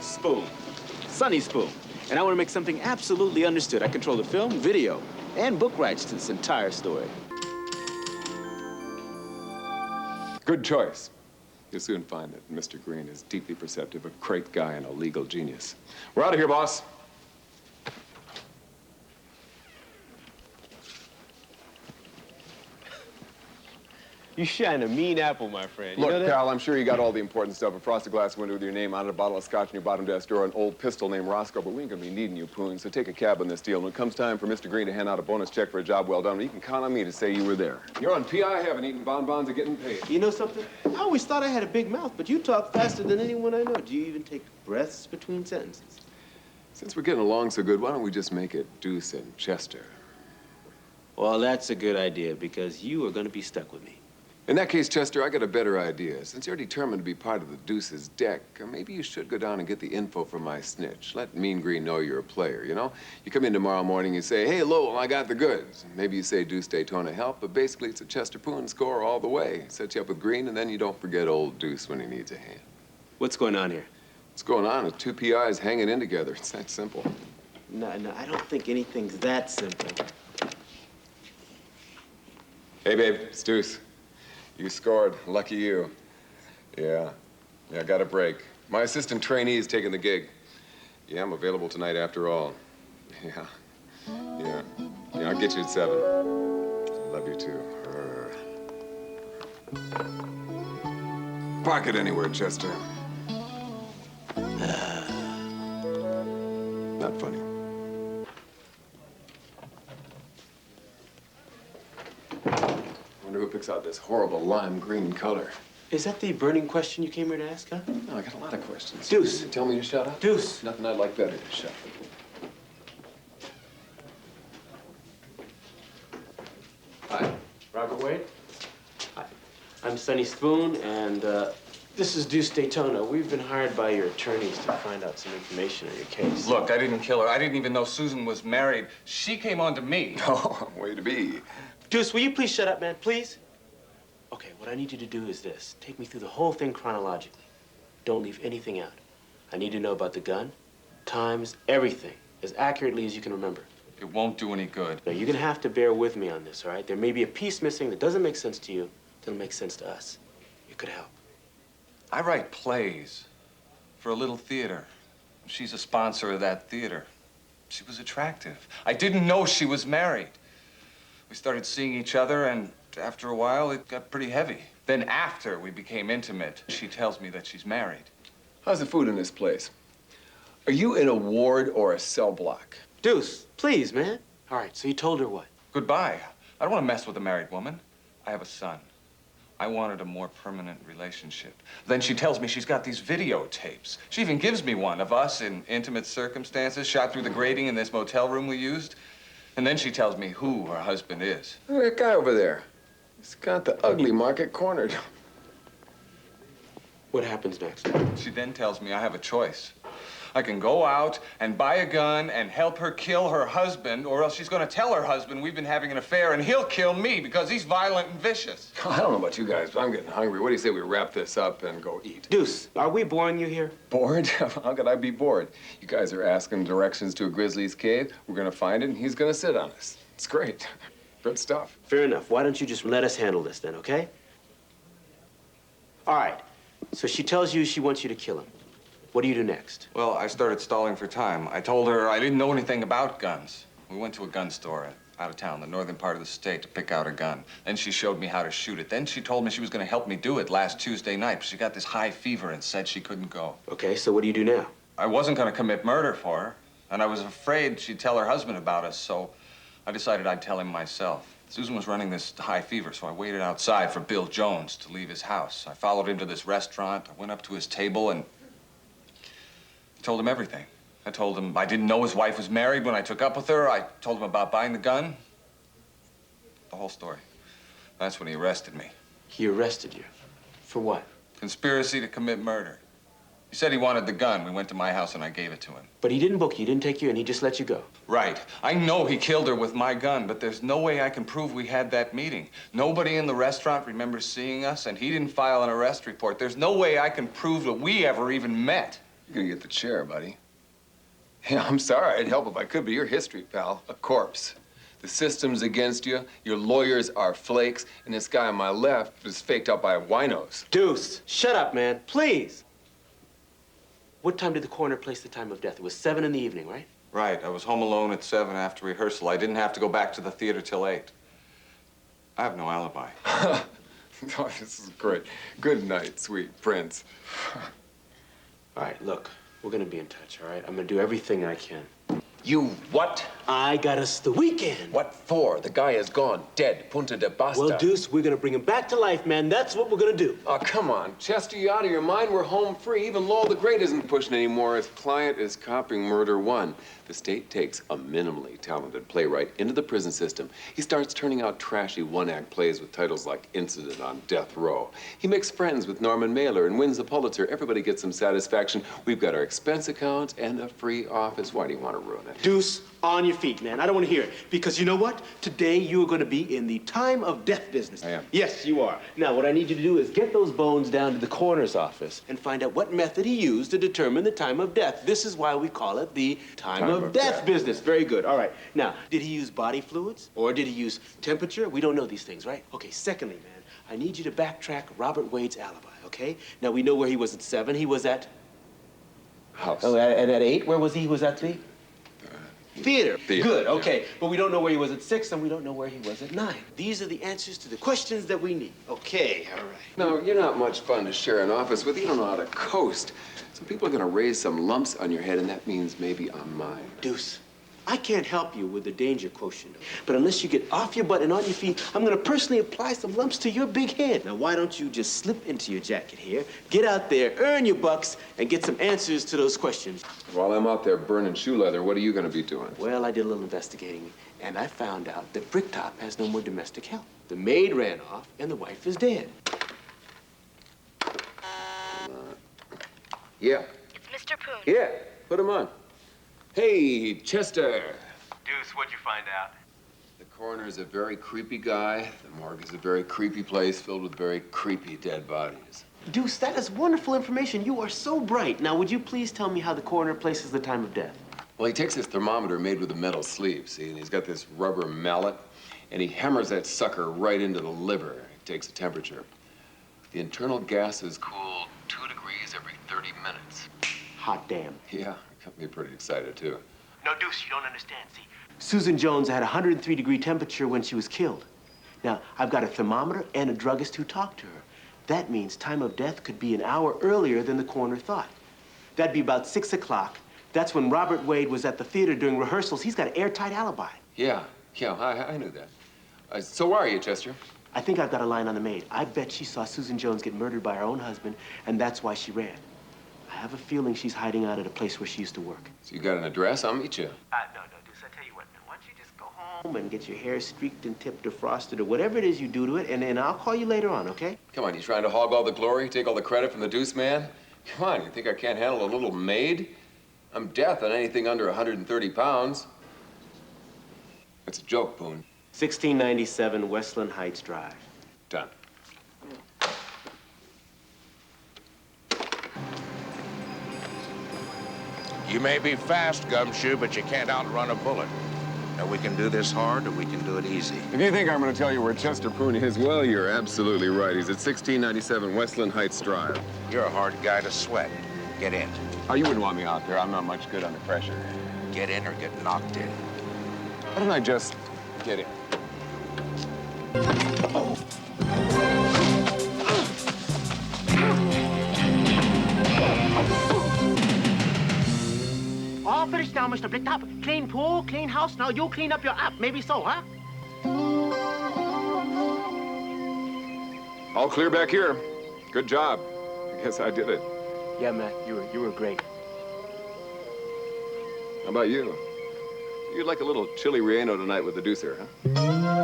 Spoon. Sonny Spoon. And I want to make something absolutely understood. I control the film, video, and book rights to this entire story. Good choice. You'll soon find that Mr. Green is deeply perceptive, a great guy, and a legal genius. We're out of here, boss. You shine a mean apple, my friend. You Look, know that? pal, I'm sure you got all the important stuff. A frosted glass window with your name on it, a bottle of scotch in your bottom desk drawer, an old pistol named Roscoe, but we ain't gonna be needing you, Poon, so take a cab on this deal. And when it comes time for Mr. Green to hand out a bonus check for a job well done, you can count on me to say you were there. You're on PI heaven, eating bonbons and getting paid. You know something? I always thought I had a big mouth, but you talk faster than anyone I know. Do you even take breaths between sentences? Since we're getting along so good, why don't we just make it Deuce and Chester? Well, that's a good idea, because you are going to be stuck with me. In that case, Chester, I got a better idea. Since you're determined to be part of the Deuce's deck, maybe you should go down and get the info from my snitch. Let Mean Green know you're a player, you know? You come in tomorrow morning, you say, hey, Lowell, I got the goods. Maybe you say Deuce Daytona help, but basically it's a Chester Poon score all the way. Set you up with Green, and then you don't forget old Deuce when he needs a hand. What's going on here? What's going on is two PIs hanging in together. It's that simple. No, I don't think anything's that simple. Hey, babe, it's Deuce. You scored. Lucky you. Yeah, I got a break. My assistant trainee is taking the gig. Yeah, I'm available tonight after all. Yeah, I'll get you at 7. Love you too. Park it anywhere, Chester. Not funny. Wonder who picks out this horrible lime green color. Is that the burning question you came here to ask, huh? No, I got a lot of questions. Deuce. Tell me to shut up. Deuce. Nothing I'd like better to shut up. Hi. Robert Wade. Hi. I'm Sonny Spoon, and this is Deuce Daytona. We've been hired by your attorneys to find out some information on your case. Look, I didn't kill her. I didn't even know Susan was married. She came on to me. Oh, way to be. Deuce, will you please shut up, man, please? Okay, what I need you to do is this. Take me through the whole thing chronologically. Don't leave anything out. I need to know about the gun, times, everything, as accurately as you can remember. It won't do any good. Now, you're gonna have to bear with me on this, all right? There may be a piece missing that doesn't make sense to you, that'll make sense to us. You could help. I write plays for a little theater. She's a sponsor of that theater. She was attractive. I didn't know she was married. We started seeing each other, and after a while, it got pretty heavy. Then after we became intimate, she tells me that she's married. How's the food in this place? Are you in a ward or a cell block? Deuce, please, man. All right, so you told her what? Goodbye. I don't want to mess with a married woman. I have a son. I wanted a more permanent relationship. Then she tells me she's got these videotapes. She even gives me one of us in intimate circumstances, shot through the grating in this motel room we used. And then she tells me who her husband is. Look at that guy over there. He's got the ugly market cornered. What happens next? She then tells me I have a choice. I can go out and buy a gun and help her kill her husband, or else she's going to tell her husband we've been having an affair, and he'll kill me because he's violent and vicious. I don't know about you guys, but I'm getting hungry. What do you say we wrap this up and go eat? Deuce, are we boring you here? Bored? How could I be bored? You guys are asking directions to a grizzly's cave. We're going to find it, and he's going to sit on us. It's great. Good stuff. Fair enough. Why don't you just let us handle this then, okay? All right. So she tells you she wants you to kill him. What do you do next? Well, I started stalling for time. I told her I didn't know anything about guns. We went to a gun store out of town, the northern part of the state, to pick out a gun. Then she showed me how to shoot it. Then she told me she was going to help me do it last Tuesday night, but she got this high fever and said she couldn't go. Okay, so what do you do now? I wasn't going to commit murder for her, and I was afraid she'd tell her husband about us, so I decided I'd tell him myself. Susan was running this high fever, so I waited outside for Bill Jones to leave his house. I followed him to this restaurant. I went up to his table and told him everything. I told him I didn't know his wife was married when I took up with her. I told him about buying the gun. The whole story. That's when he arrested me. He arrested you? For what? Conspiracy to commit murder. He said he wanted the gun. We went to my house and I gave it to him. But he didn't book you, he didn't take you in, he just let you go. Right. I know he killed her with my gun, but there's no way I can prove we had that meeting. Nobody in the restaurant remembers seeing us, and he didn't file an arrest report. There's no way I can prove that we ever even met. You're gonna get the chair, buddy. Yeah, I'm sorry. I'd help if I could, but you're history, pal. A corpse. The system's against you, your lawyers are flakes, and this guy on my left is faked out by winos. Deuce, shut up, man, please. What time did the coroner place the time of death? It was 7 in the evening, right? Right. I was home alone at 7 after rehearsal. I didn't have to go back to the theater till 8. I have no alibi. Oh, this is great. Good night, sweet prince. All right, look, we're gonna be in touch, all right? I'm gonna do everything I can. You what? I got us the weekend. What for? The guy is gone, dead, punta de basta. Well, Deuce, we're gonna bring him back to life, man. That's what we're gonna do. Oh, come on. Chester, you out of your mind? We're home free. Even Lowell the Great isn't pushing anymore. His client is copying murder 1. The state takes a minimally talented playwright into the prison system. He starts turning out trashy one-act plays with titles like Incident on Death Row. He makes friends with Norman Mailer and wins the Pulitzer. Everybody gets some satisfaction. We've got our expense accounts and a free office. Why do you want to ruin it? Deuce, on your feet, man. I don't want to hear it. Because you know what? Today, you're going to be in the time of death business. I am. Yes, you are. Now, what I need you to do is get those bones down to the coroner's office and find out what method he used to determine the time of death. This is why we call it the time of death business. Very good. All right. Now, did he use body fluids or did he use temperature? We don't know these things, right? Okay, secondly, man, I need you to backtrack Robert Wade's alibi, okay? Now, we know where he was at 7. He was at... House. Oh, and at 8, where was he? He was at the... Theater. Theater. Good, okay. Yeah. But we don't know where he was at 6, and we don't know where he was at 9. These are the answers to the questions that we need. Okay, all right. No, you're not much fun to share an office with. You don't know how to coast. Some people are going to raise some lumps on your head, and that means maybe on mine. Deuce, I can't help you with the danger quotient. But unless you get off your butt and on your feet, I'm going to personally apply some lumps to your big head. Now, why don't you just slip into your jacket here, get out there, earn your bucks, and get some answers to those questions. While I'm out there burning shoe leather, what are you going to be doing? Well, I did a little investigating, and I found out that Bricktop has no more domestic help. The maid ran off, and the wife is dead. Yeah. It's Mr. Poon. Yeah, put him on. Hey, Chester. Deuce, what'd you find out? The coroner's a very creepy guy. The morgue is a very creepy place filled with very creepy dead bodies. Deuce, that is wonderful information. You are so bright. Now, would you please tell me how the coroner places the time of death? Well, he takes his thermometer made with a metal sleeve, see, and he's got this rubber mallet, and he hammers that sucker right into the liver. He takes the temperature. The internal gases cool 2 degrees every 30 minutes. Hot damn. Yeah, it got me pretty excited, too. No, Deuce, you don't understand. See, Susan Jones had a 103-degree temperature when she was killed. Now, I've got a thermometer and a druggist who talked to her. That means time of death could be an hour earlier than the coroner thought. That'd be about 6 o'clock. That's when Robert Wade was at the theater during rehearsals. He's got an airtight alibi. Yeah, I knew that. So where are you, Chester? I think I've got a line on the maid. I bet she saw Susan Jones get murdered by her own husband, and that's why she ran. I have a feeling she's hiding out at a place where she used to work. So you got an address? I'll meet you. no, Deuce, I tell you what, why don't you just go home? And get your hair streaked and tipped or frosted or whatever it is you do to it, and then I'll call you later on, okay? Come on, you trying to hog all the glory, take all the credit from the Deuce man? Come on, you think I can't handle a little maid? I'm death on anything under 130 pounds. It's a joke, Boone. 1697 Westland Heights Drive. Done. You may be fast, Gumshoe, but you can't outrun a bullet. Now, we can do this hard, or we can do it easy. If you think I'm going to tell you where Chester Poon is, well, you're absolutely right. He's at 1697 Westland Heights Drive. You're a hard guy to sweat. Get in. Oh, you wouldn't want me out there. I'm not much good under pressure. Get in or get knocked in. Why don't I just get in? All finished now, Mr. Bricktop. Clean pool, clean house. Now you clean up your app. Maybe so, huh? All clear back here. Good job. I guess I did it. Yeah, Matt, you were great. How about you? You'd like a little chili relleno tonight with the Deucer, huh?